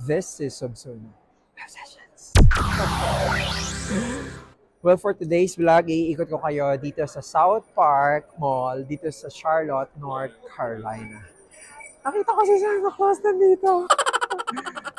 This is Subsun Sessions. Well, for today's vlog, iikot ko kayo dito sa South Park Mall, dito sa Charlotte, North Carolina. Nakita ko si Santa Claus nandito.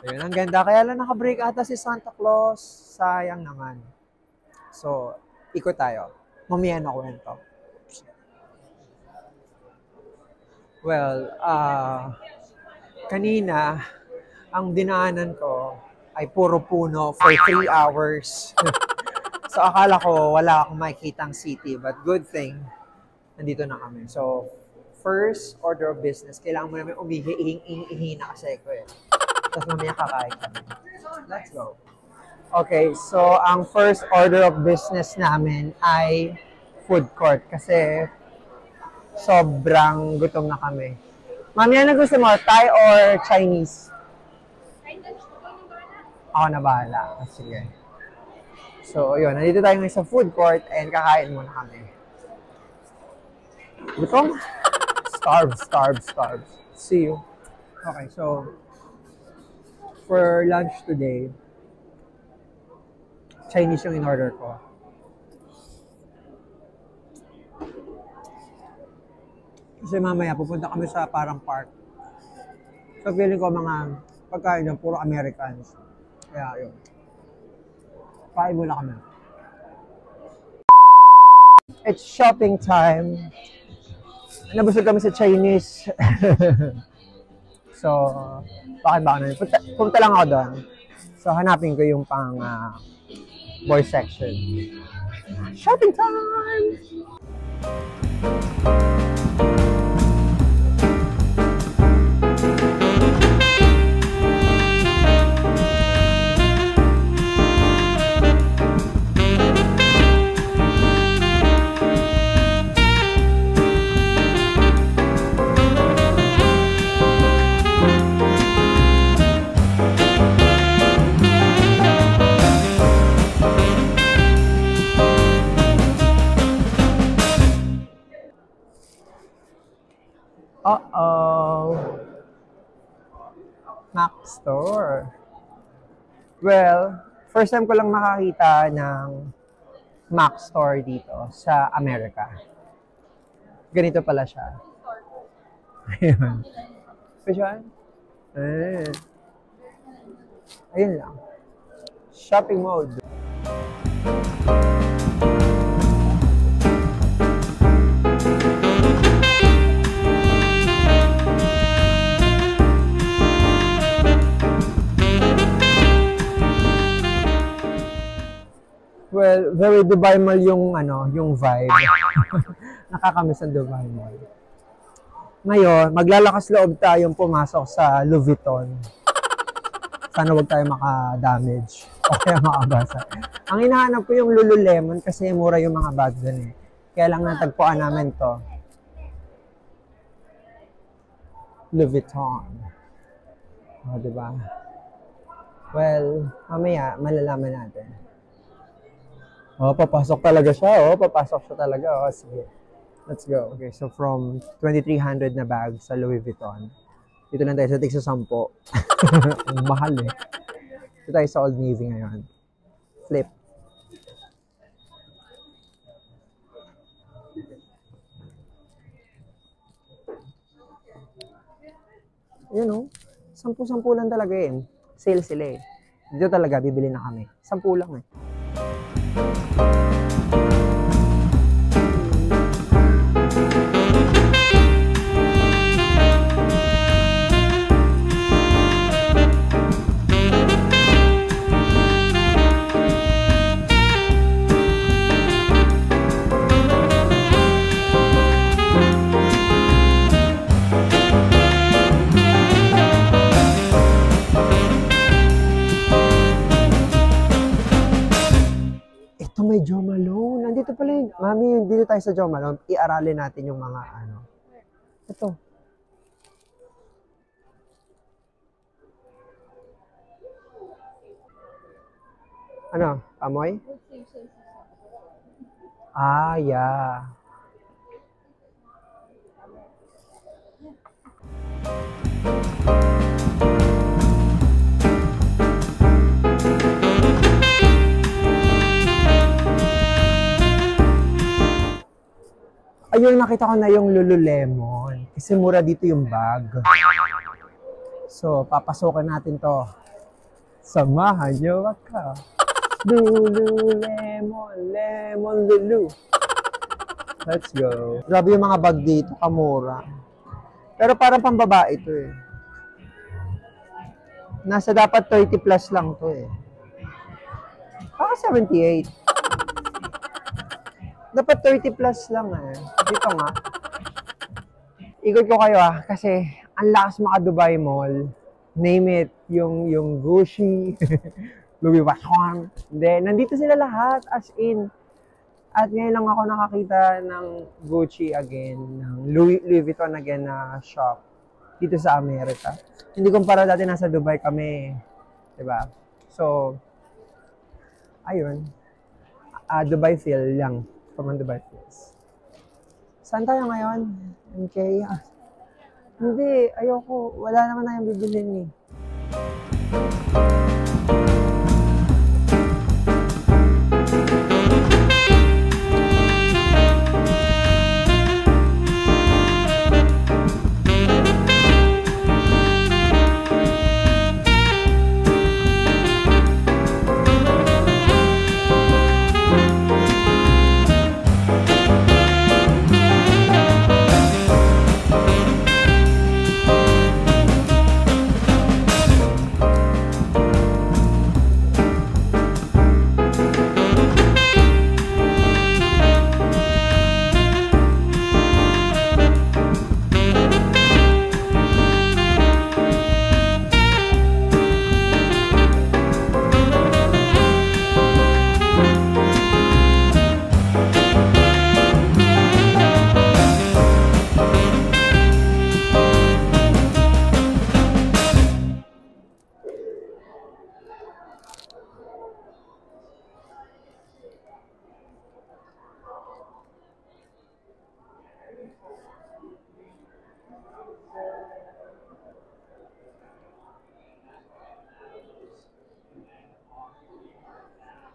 Ayun, ang ganda. Kaya lang nakabreak ata si Santa Claus. Sayang naman. So, ikot tayo. Mamaya na kwento. Well, kanina, ang dinaanan ko ay puro puno for 3 hours. So, akala ko wala akong makikitang city. But good thing, nandito na kami. So, first order of business, kailangan mo namin umihi na kasi ko eh. Tapos mamaya kakain kami. Let's go. Okay, so ang first order of business namin ay food court kasi sobrang gutom na kami. Mami, ano gusto mo? Thai or Chinese? Ako na bahala. Sige. So, yun. Nandito tayo ngayon sa food court and kakain muna kami. Gutom? Starve. See you. Okay, so for lunch today, Chinese yung in-order ko. Kasi mamaya pupunta kami sa parang park. So feeling ko mga pagkain ng puro Americans. Kaya yun. Kain muna kami. It's shopping time. Nabusog kami sa Chinese. So, bakit ba ano? Punta lang ako doon. So, hanapin ko yung pang boy section. Shopping time! Mac store. Well, first time ko lang makakita ng Mac store dito sa Amerika. Ganito pala siya. Ayun. Which one? Ayun lang. Shopping mode. Well, very Dubai Mall yung yung vibe. Nakakamiss ang Dubai Mall. Ngayon, maglalakas loob tayong pumasok sa Louis Vuitton. Sana wag tayo maka-damage o kaya makabasa. Ang hinahanap ko yung Lululemon kasi mura yung mga bag dun eh. Kaya lang natagpuan namin to. Louis Vuitton. O, diba? Well, mamaya malalaman natin. Oh, papasok talaga siya. Oh, sige. Let's go. Okay, so from 2,300 na bag sa Louis Vuitton, dito lang tayo sa tig sa 10. Ang mahal eh. Dito tayo sa Old Navy ngayon. Flip. Yun oh. 10 lang talaga eh. Sale sila eh. Dito talaga, bibili na kami. 10 lang eh. May Jo Malone. Nandito pala yun. Mami, dito tayo sa Jo Malone. Iaralin natin yung mga Ito. Ano? Amoy? Ah, yeah. ayun, nakita ko na yung Lululemon. Kasi mura dito yung bag. So, papasokan natin to. Samahan nyo ako. Lululemon, lemon lulu. Let's go. Grabe yung mga bag dito, kamura. Pero parang pambabae to eh. Nasa dapat 30 plus lang to eh. Baka 78. Dapat 30 plus lang eh. Dito nga. Ikot ko kayo kasi ang lakas maka Dubai Mall. Name it, yung Gucci, Louis Vuitton. Then, nandito sila lahat, as in. At ngayon lang ako nakakita ng Gucci again, ng Louis Vuitton again na shop dito sa Amerika. Hindi kumpara dati nasa Dubai kami, 'di ba? So, ayun. Dubai feel lang. From Dubai feels. Saan tayo ngayon? MK? Hindi, ayoko. Wala naman tayong bibilhin eh.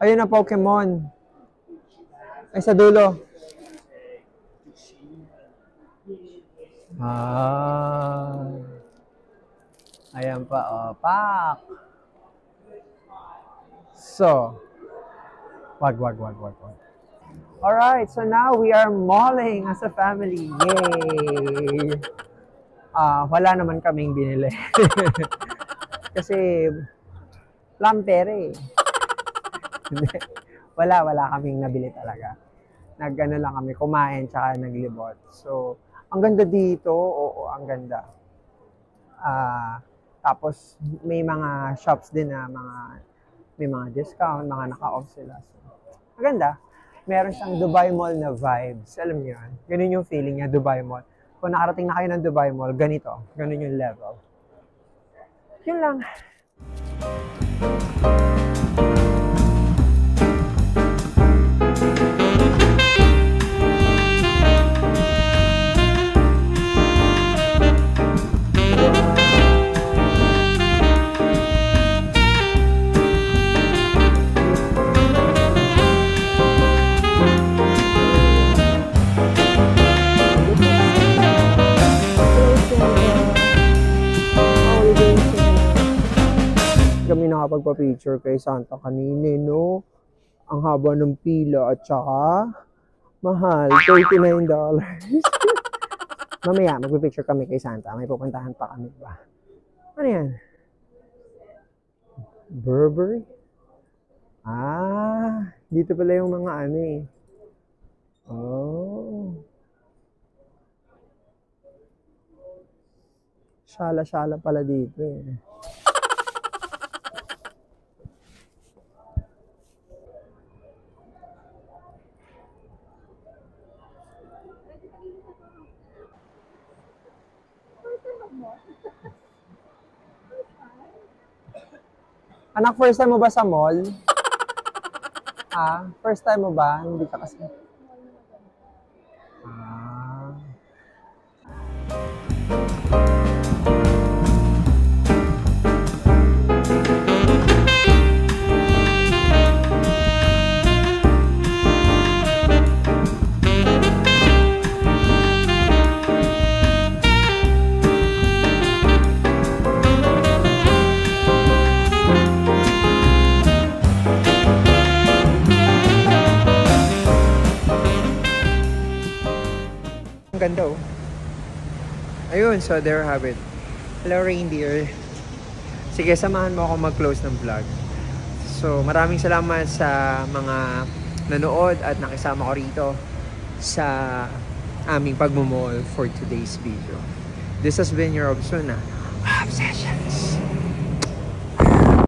Ayun na Pokemon. Ay, sa dulo. Ayan pa, oh. Pak! So, wag. Alright, so now we are malling as a family. Yay! Wala naman kaming binili. Kasi, lampere eh. wala kaming nabili talaga. Nag-ano lang kami, kumain tsaka naglibot. So, ang ganda dito, oo, ang ganda. Tapos, may mga shops din na may mga discount, mga naka-off sila. So, maganda. Meron siyang Dubai Mall na vibes. Alam niyo yan? Ganun yung feeling niya, Dubai Mall. Kung nakarating na kayo ng Dubai Mall, ganito. Ganun yung level. Yun lang. Kami nakapagpa-picture kay Santa kanina, no? Ang haba ng pila at saka mahal, $39. Mamaya, magpa-picture kami kay Santa. May pupuntahan pa kami ba? Ano yan? Burberry? Dito pala yung mga ano eh. Oh. Shala-shala pala dito eh. Anak, first time mo ba sa mall? First time mo ba? Hindi ka kasi. ganda oh. Ayun, so there you have it. Hello reindeer. Sige, samahan mo ako mag-close ng vlog. So, maraming salamat sa mga nanood at nakisama ko rito sa aming pagmamall for today's video. This has been your Obsuna Obsessions.